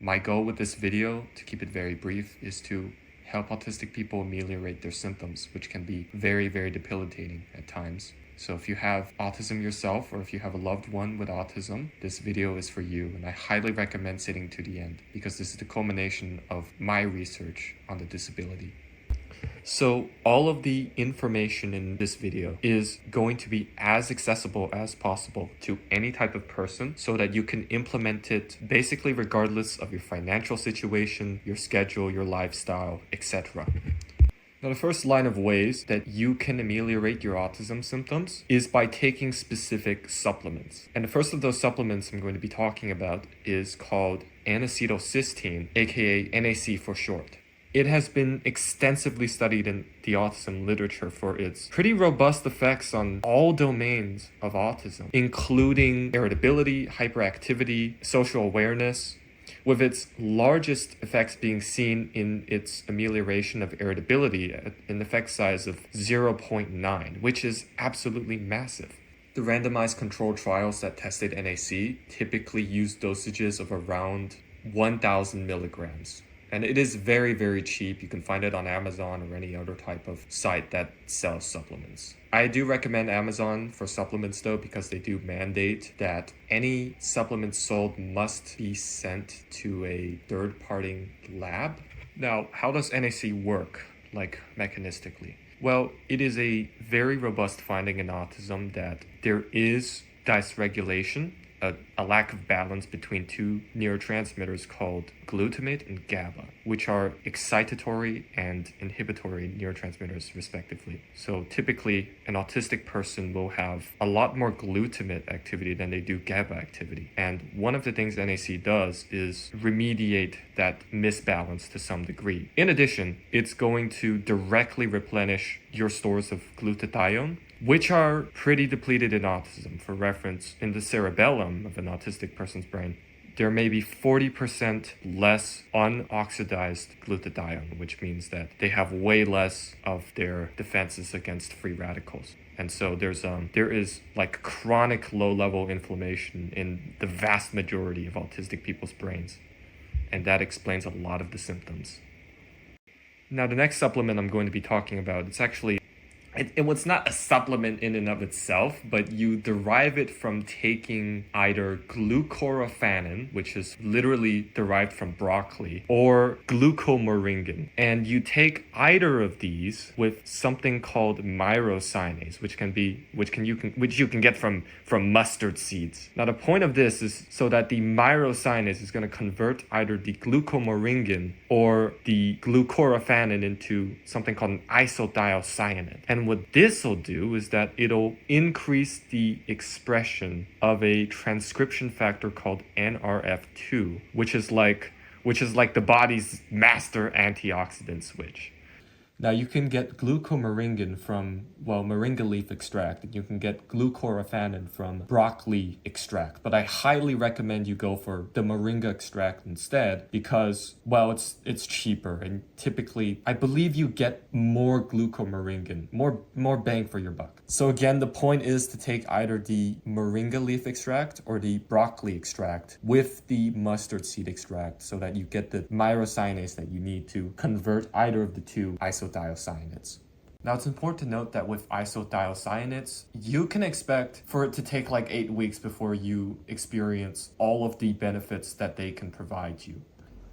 My goal with this video, to keep it very brief, is to help autistic people ameliorate their symptoms, which can be very, very debilitating at times. So if you have autism yourself, or if you have a loved one with autism, this video is for you, and I highly recommend sitting to the end because this is the culmination of my research on the disability. So all of the information in this video is going to be as accessible as possible to any type of person so that you can implement it basically regardless of your financial situation, your schedule, your lifestyle, etc. Now, the first line of ways that you can ameliorate your autism symptoms is by taking specific supplements. And the first of those supplements I'm going to be talking about is called N-acetylcysteine, aka NAC for short. It has been extensively studied in the autism literature for its pretty robust effects on all domains of autism, including irritability, hyperactivity, social awareness, with its largest effects being seen in its amelioration of irritability at an effect size of 0.9, which is absolutely massive. The randomized controlled trials that tested NAC typically used dosages of around 1,000 milligrams. And it is very, very cheap. You can find it on Amazon or any other type of site that sells supplements. I do recommend Amazon for supplements though, because they do mandate that any supplements sold must be sent to a third-party lab. Now, how does NAC work, like mechanistically? Well, it is a very robust finding in autism that there is dysregulation, a lack of balance between two neurotransmitters called glutamate and GABA, which are excitatory and inhibitory neurotransmitters respectively. So typically, an autistic person will have a lot more glutamate activity than they do GABA activity. And one of the things NAC does is remediate that misbalance to some degree. In addition, it's going to directly replenish your stores of glutathione, which are pretty depleted in autism. For reference, in the cerebellum of an autistic person's brain, there may be 40% less unoxidized glutathione, which means that they have way less of their defenses against free radicals. And so there is like chronic low-level inflammation in the vast majority of autistic people's brains. And that explains a lot of the symptoms. Now, the next supplement I'm going to be talking about, it's actually it was not a supplement in and of itself, but you derive it from taking either glucoraphanin, which is literally derived from broccoli, or glucomoringan. And you take either of these with something called myrosinase, which you can get from mustard seeds. Now, the point of this is so that the myrosinase is going to convert either the glucomoringan or the glucoraphanin into something called an isothiocyanate. And what this will do is that it'll increase the expression of a transcription factor called NRF2, which is like the body's master antioxidant switch. Now, you can get glucomoringan from, moringa leaf extract, and you can get glucoraphanin from broccoli extract. But I highly recommend you go for the moringa extract instead because, it's cheaper. And typically, I believe you get more glucomoringan, more bang for your buck. So again, the point is to take either the moringa leaf extract or the broccoli extract with the mustard seed extract so that you get the myrosinase that you need to convert either of the two isothiocyanates. Now, it's important to note that with isothiocyanates, you can expect for it to take like 8 weeks before you experience all of the benefits that they can provide you.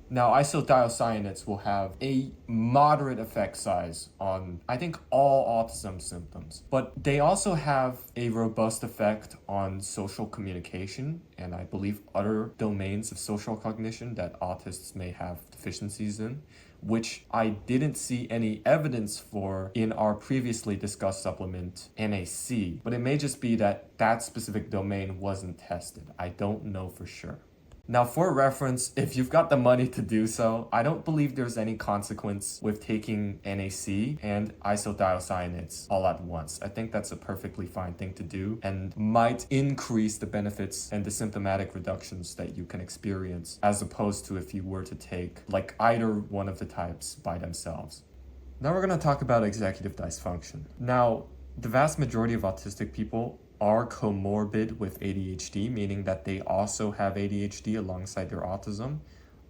Now, isothiocyanates will have a moderate effect size on, I think, all autism symptoms, but they also have a robust effect on social communication and I believe other domains of social cognition that autists may have deficiencies in, which I didn't see any evidence for in our previously discussed supplement, NAC, but it may just be that that specific domain wasn't tested. I don't know for sure. Now, for reference, if you've got the money to do so, I don't believe there's any consequence with taking NAC and isothiocyanates all at once. I think that's a perfectly fine thing to do and might increase the benefits and the symptomatic reductions that you can experience as opposed to if you were to take like either one of the types by themselves. Now we're going to talk about executive dysfunction. Now, the vast majority of autistic people are comorbid with ADHD, meaning that they also have ADHD alongside their autism.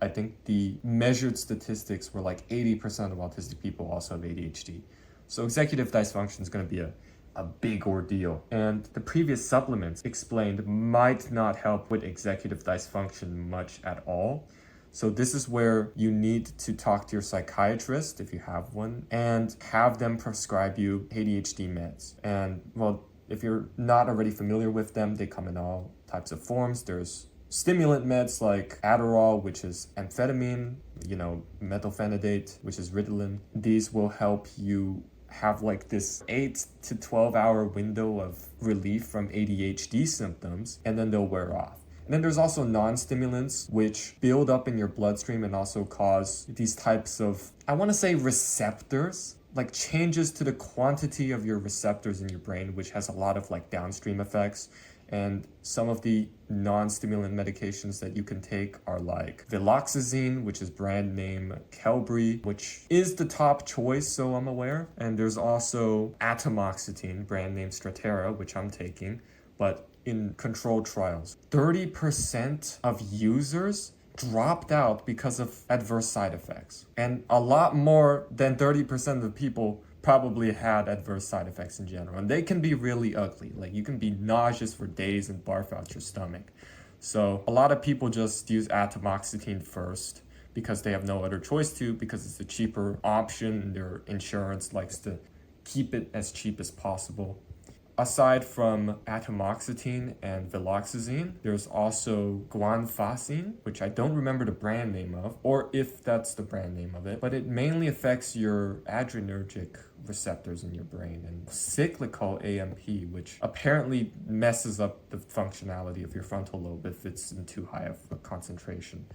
I think the measured statistics were like 80% of autistic people also have ADHD. So executive dysfunction is going to be a big ordeal. And the previous supplements explained might not help with executive dysfunction much at all. So this is where you need to talk to your psychiatrist if you have one and have them prescribe you ADHD meds. And well, if you're not already familiar with them, they come in all types of forms. There's stimulant meds like Adderall, which is amphetamine, Methylphenidate, which is Ritalin. These will help you have like this 8 to 12 hour window of relief from ADHD symptoms, and then they'll wear off. And then there's also non-stimulants, which build up in your bloodstream and also cause these types of, I want to say receptors, like changes to the quantity of your receptors in your brain, which has a lot of like downstream effects. And some of the non-stimulant medications that you can take are like Viloxazine, which is brand name Qelbree, which is the top choice, so I'm aware. And there's also Atomoxetine, brand name Strattera, which I'm taking. But in controlled trials, 30% of users dropped out because of adverse side effects. And a lot more than 30% of the people probably had adverse side effects in general. And they can be really ugly. Like you can be nauseous for days and barf out your stomach. So a lot of people just use Atomoxetine first because they have no other choice to, because it's the cheaper option. Their insurance likes to keep it as cheap as possible. Aside from Atomoxetine and Viloxazine, there's also Guanfacine, which I don't remember the brand name of, or if that's the brand name of it, but it mainly affects your adrenergic receptors in your brain, and cyclical AMP, which apparently messes up the functionality of your frontal lobe if it's in too high of a concentration,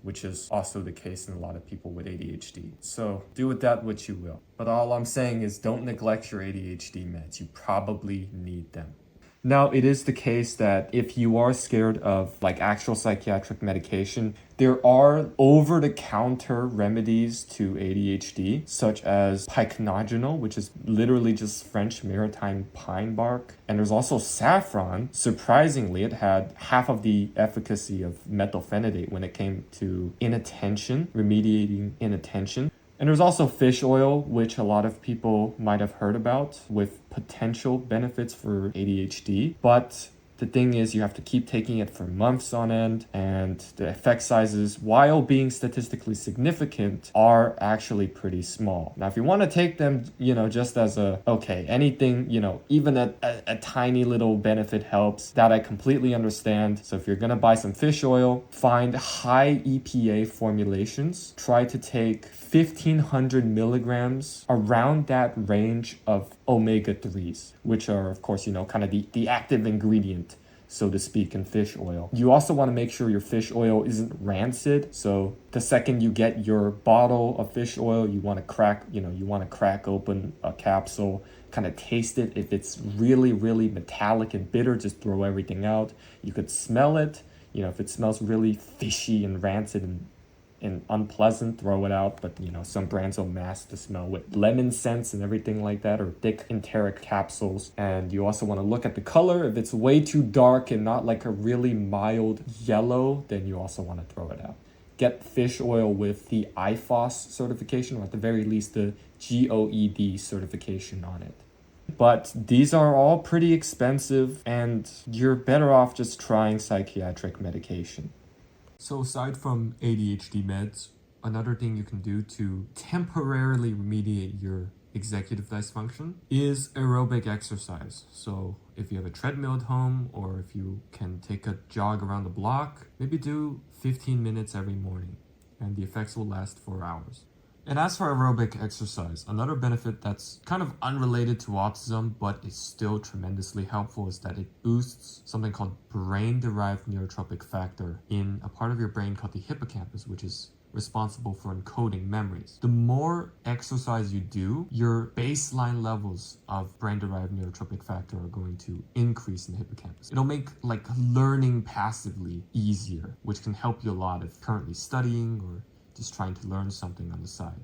which is also the case in a lot of people with ADHD. So do with that what you will. But all I'm saying is don't neglect your ADHD meds. You probably need them. Now, it is the case that if you are scared of like actual psychiatric medication, there are over-the-counter remedies to ADHD, such as Pycnogenol, which is literally just French maritime pine bark. And there's also Saffron. Surprisingly, it had half of the efficacy of Methylphenidate when it came to inattention, remediating inattention. And there's also fish oil, which a lot of people might have heard about, with potential benefits for ADHD. But the thing is, you have to keep taking it for months on end, and the effect sizes, while being statistically significant, are actually pretty small. Now, if you want to take them, just as anything, even a tiny little benefit helps, that I completely understand. So if you're going to buy some fish oil, find high EPA formulations. Try to take 1,500 milligrams, around that range of omega-3s, which are, of course, kind of the active ingredient, so to speak, in fish oil. You also want to make sure your fish oil isn't rancid. So the second you get your bottle of fish oil, you want to crack open a capsule, kind of taste it. If it's really, really metallic and bitter, just throw everything out. You could smell it. If it smells really fishy and rancid and unpleasant, throw it out. But some brands will mask the smell with lemon scents and everything like that, or thick enteric capsules. And you also want to look at the color. If it's way too dark and not like a really mild yellow, then you also want to throw it out. Get fish oil with the IFOS certification, or at the very least the GOED certification on it. But these are all pretty expensive, and you're better off just trying psychiatric medication. So aside from ADHD meds, another thing you can do to temporarily remediate your executive dysfunction is aerobic exercise. So if you have a treadmill at home, or if you can take a jog around the block, maybe do 15 minutes every morning, and the effects will last for hours. And as for aerobic exercise, another benefit that's kind of unrelated to autism but is still tremendously helpful is that it boosts something called brain-derived neurotrophic factor in a part of your brain called the hippocampus, which is responsible for encoding memories. The more exercise you do, your baseline levels of brain-derived neurotrophic factor are going to increase in the hippocampus. It'll make learning passively easier, which can help you a lot if currently studying or just trying to learn something on the side.